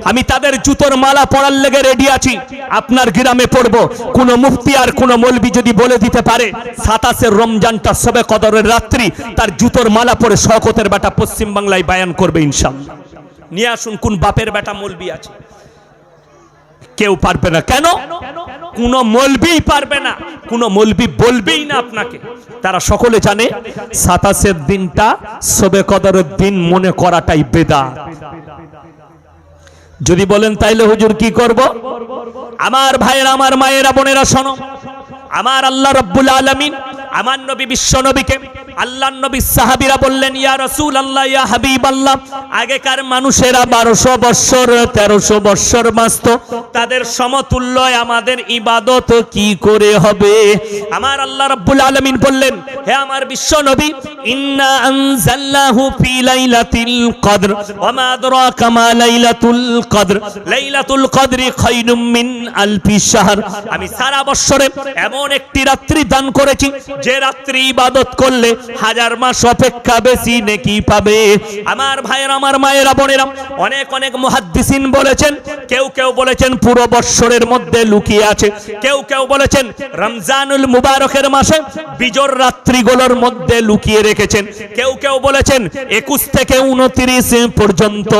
আমি তাদের জুতোর মালা পরার লেগে রেডি আছি। আপনার গ্রামে পড়ব, কোন মুফতি আর কোন মৌলবি যদি বলে দিতে পারে 27 রমজানটা সবে কদরের রাত্রি, তার জুতোর মালা পরে শওকতের বেটা পশ্চিম বাংলায় বায়ান করবে ইনশাআল্লাহ। নিয়ে আসুন কোন বাপের বেটা মৌলবি আছে? কেউ পারবে না। কেন? কোন মৌলবি পারবে না, কোন মৌলবি বলবেই না আপনাকে। তারা সকলে জানে 27 দিনটা সবে কদরের দিন মনে করাটাই বেদাত। যদি বলেন তাইলে হুজুর কি করব? আমার ভাইয়েরা, আমার মায়েরা, বোনেরা শোনো, আমার আল্লাহ রাব্বুল আলামিন আমার নবী বিশ্ব নবীকে, আল্লাহর নবী সাহাবীরা বললেন, ইয়া রাসূলুল্লাহ, ইয়া হাবিবাল্লাহ, আগেকার মানুষেরা 1200 বছর 1300 বছর বাঁচত, তাদের সমতুল্য আমাদের ইবাদত কি করে হবে? আমার আল্লাহ রাব্বুল আলামিন বললেন, হে আমার বিশ্ব নবী, ইন্না আনজালনাহু ফি লাইলাতিল কদর ওয়া মা আদরাকা মা লাইলাতুল কদর, লাইলাতুল কদরি খায়রুম মিন আলফি শাহর। আমি সারা বছরে এমন একটি রাত্রি দান করেছি যে রাত্রি ইবাদত করলে 1000 মাস অপেক্ষা বেশি নেকি পাবে। আমার ভাইয়েরা, আমার মায়েরা, বোনেরা, অনেক অনেক মুহাদ্দিসিন বলেছেন, কেউ কেউ বলেছেন পুরো বছরের মধ্যে লুকিয়ে আছে, কেউ কেউ বলেছেন রমজানুল মুবারকের মাসে বিজোর রাত্রিগুলোর মধ্যে লুকিয়ে রেখেছেন, কেউ কেউ বলেছেন 21 থেকে 29 পর্যন্ত,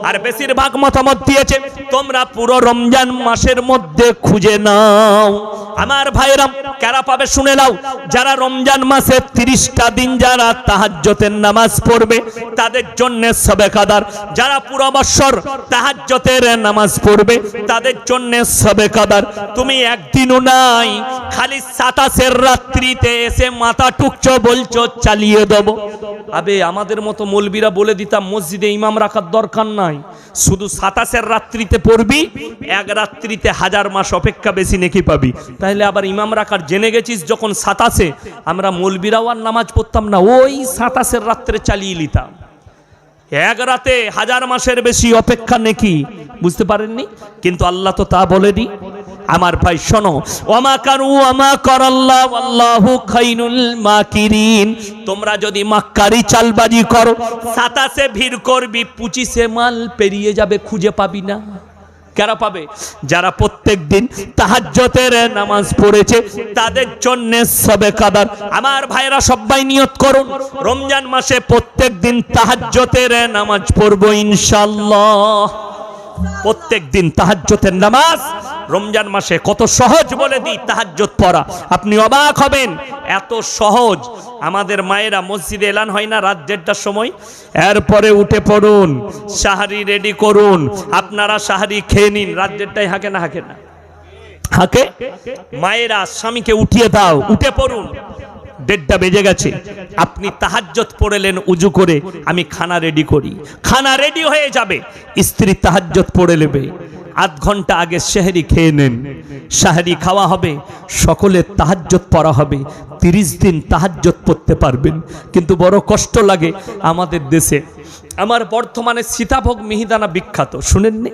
আর বেশিরভাগ মতামত দিয়েছে তোমরা পুরো রমজান মাসের মধ্যে খুঁজে নাও। আমার ভাইয়েরা, কারা পাবে শুনে নাও, যারা রমজান মাসে 30টা দিন যারা তাহাজ্জুদের নামাজ পড়বে তাদের জন্য সবে কদর, যারা পুরো বছর তাহাজ্জুদের নামাজ পড়বে তাদের জন্য সবে কদর। তুমি একদিনও নাই, খালি 27 রাত্রিতে এসে মাথা টুকছো, বলছো চালিয়ে দেব। আবে আমাদের মতো মৌলবীরা বলে দিতাম মসজিদে ইমাম রাখার দরকার নাই, শুধু 27 রাত্রিতে পড়বি, এক রাত্রিতে 1000 মাস অপেক্ষা বেশি নেকি পাবি। তাহলে আবার ইমাম রাখার জেনে গেছিস যখন 27, আমরা মৌলবীরাও আর নামাজ পড়তাম না, ওই 27 রাত্রে চালিয়ে নিতাম। এক রাতে 1000 মাসের বেশি অপেক্ষা নেকি, বুঝতে পারেননি? কিন্তু আল্লাহ তো তা বলেনি। আমার ভাই শোনো, ওয়ামা কারু ওয়ামা করাল্লাহ আল্লাহু খায়রুল মাকিরিন। তোমরা যদি মাক্কারি চালবাজি করো, 27 ভিড় করবি, 25 মাল পেরিয়ে যাবে, খুঁজে পাবি না। কারা পাবে? যারা প্রত্যেক দিন তাহাজ্জুদের নামাজ পড়েছে তাদের জন্য সবে কদর। আমার ভাইরা সবাই নিয়ত করুন, রমজান মাসে প্রত্যেক দিন তাহাজ্জুদের নামাজ পড়বো ইনশাআল্লাহ। প্রত্যেক দিন তাহাজ্জুদের নামাজ রমজান মাসে কত সহজ বলে দিই তাহাজ্জুদ পড়া, আপনি অবাক হবেন, এত সহজ। আমাদের মায়েরা মসজিদে এলান হয় না রাত 1:30টার সময়, এরপরে উঠে পড়ুন, সাহারি রেডি করুন, আপনারা সাহারি খেয়ে নিন। রাত 1:30টায় হাঁকে না? হাঁকে না? হাঁকে। মায়েরা স্বামীকে উঠিয়ে দাও, উঠে পড়ুন, 1:30টা বেজে গেছে, আপনি তাহাজ্জুদ পড়লেন উজু করে, আমি খানা রেডি করি, খানা রেডি হয়ে যাবে, স্ত্রী তাহাজ্জুদ পড়ে নেবে, আধ ঘন্টা আগে সেহরি খেয়ে নেন, সাহরি খাওয়া হবে, সকলের তাহাজ্জুদ পড়া হবে, 30 দিন তাহাজ্জুদ পড়তে পারবেন। কিন্তু বড় কষ্ট লাগে আমাদের দেশে। আমার বর্তমানে সীতাভোগ মিহিদানা বিখ্যাত, শুনেননি?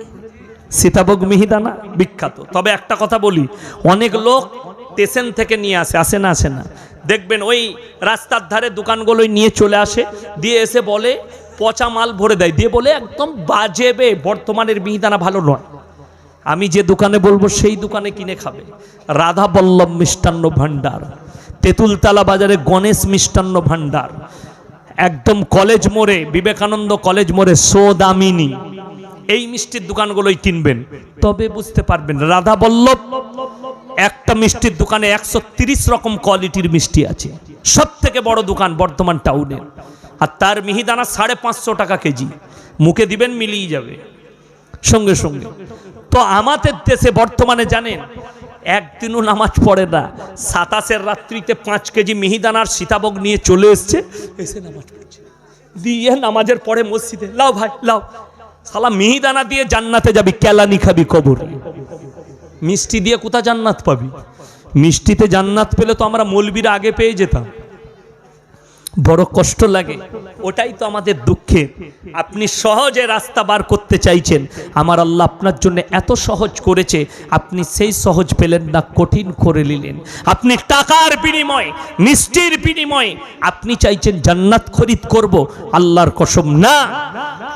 সীতাভোগ মিহিদানা বিখ্যাত। তবে একটা কথা বলি, অনেক লোক স্টেশন থেকে নিয়ে আসে না? আসে না? দেখবেন ওই রাস্তার ধারে দোকানগুলোই নিয়ে চলে আসে, দিয়ে এসে বলে পচা মাল ভরে দেয়, দিয়ে বলে একদম বাজেবে, বর্তমানের মিহিদানা ভালো নয়। আমি যে দোকানে বলবো সেই দোকানে কিনে খাবে। রাধা বল্লভ মিষ্টান্ন ভান্ডার, তেঁতুলতলা বাজারে গণেশ মিষ্টান্ন ভান্ডার, একদম কলেজ মোড়ে, বিবেকানন্দ কলেজ মোড়ে সোদামিনী, এই মিষ্টির দোকানগুলোই কিনবেন, তবে বুঝতে পারবেন রাধা বল্লভ একটা মিষ্টির দোকানে 130 রকম কোয়ালিটির মিষ্টি আছে, সব থেকে বড় দোকান বর্তমান টাউনে, আর তার মিহিদানা 550 টাকা কেজি। মুখে দিবেন মিলিয়ে যাবে সঙ্গে সঙ্গে। তো আমাদের দেশে বর্তমানে জানেন একদিনও নামাজ পড়ে না, 27 রাত্রিতে 5 কেজি মিহিদানার সীতাভোগ নিয়ে চলে এসছে, এসে নামাজ পড়ছে, দিয়ে নামাজের পরে মসজিদে লাও ভাই লাও, শালা মিহিদানা দিয়ে জান্নাতে যাবি, কেলানি খাবি কবরে। মিষ্টি দিয়ে কোথা জান্নাত পাবি? মিষ্টিতে জান্নাত পেলে তো আমরা মৌলবীরা আগে পেয়ে যেতাম। বড় কষ্ট লাগে, ওটাই তো আমাদের দুঃখে। আপনি সহজে রাস্তা বার করতে চাইছেন, আমার আল্লাহ আপনার জন্য এত সহজ করেছে, আপনি সেই সহজ পেলেন না, কঠিন করে নিলেন। আপনি টাকার বিনিময়ে, মিষ্টির বিনিময়ে আপনি চাইছেন জান্নাত খরিদ করব, আল্লাহর কসম না।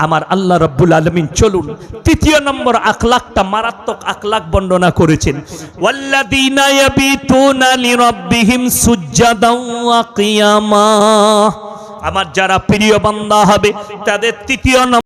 আমার আল্লাহ রাব্বুল আলামিন চলুন তৃতীয় নম্বর আখলাকটা, মারাত্মক আখলাক বর্ণনা করেছেন। ওয়াল্লাযীনা ইয়াবিতুনা লিরাব্বিহিম সুজ্জাদান ওয়া কিয়ামা। আমার যারা প্রিয় বান্দা হবে তাদের তৃতীয়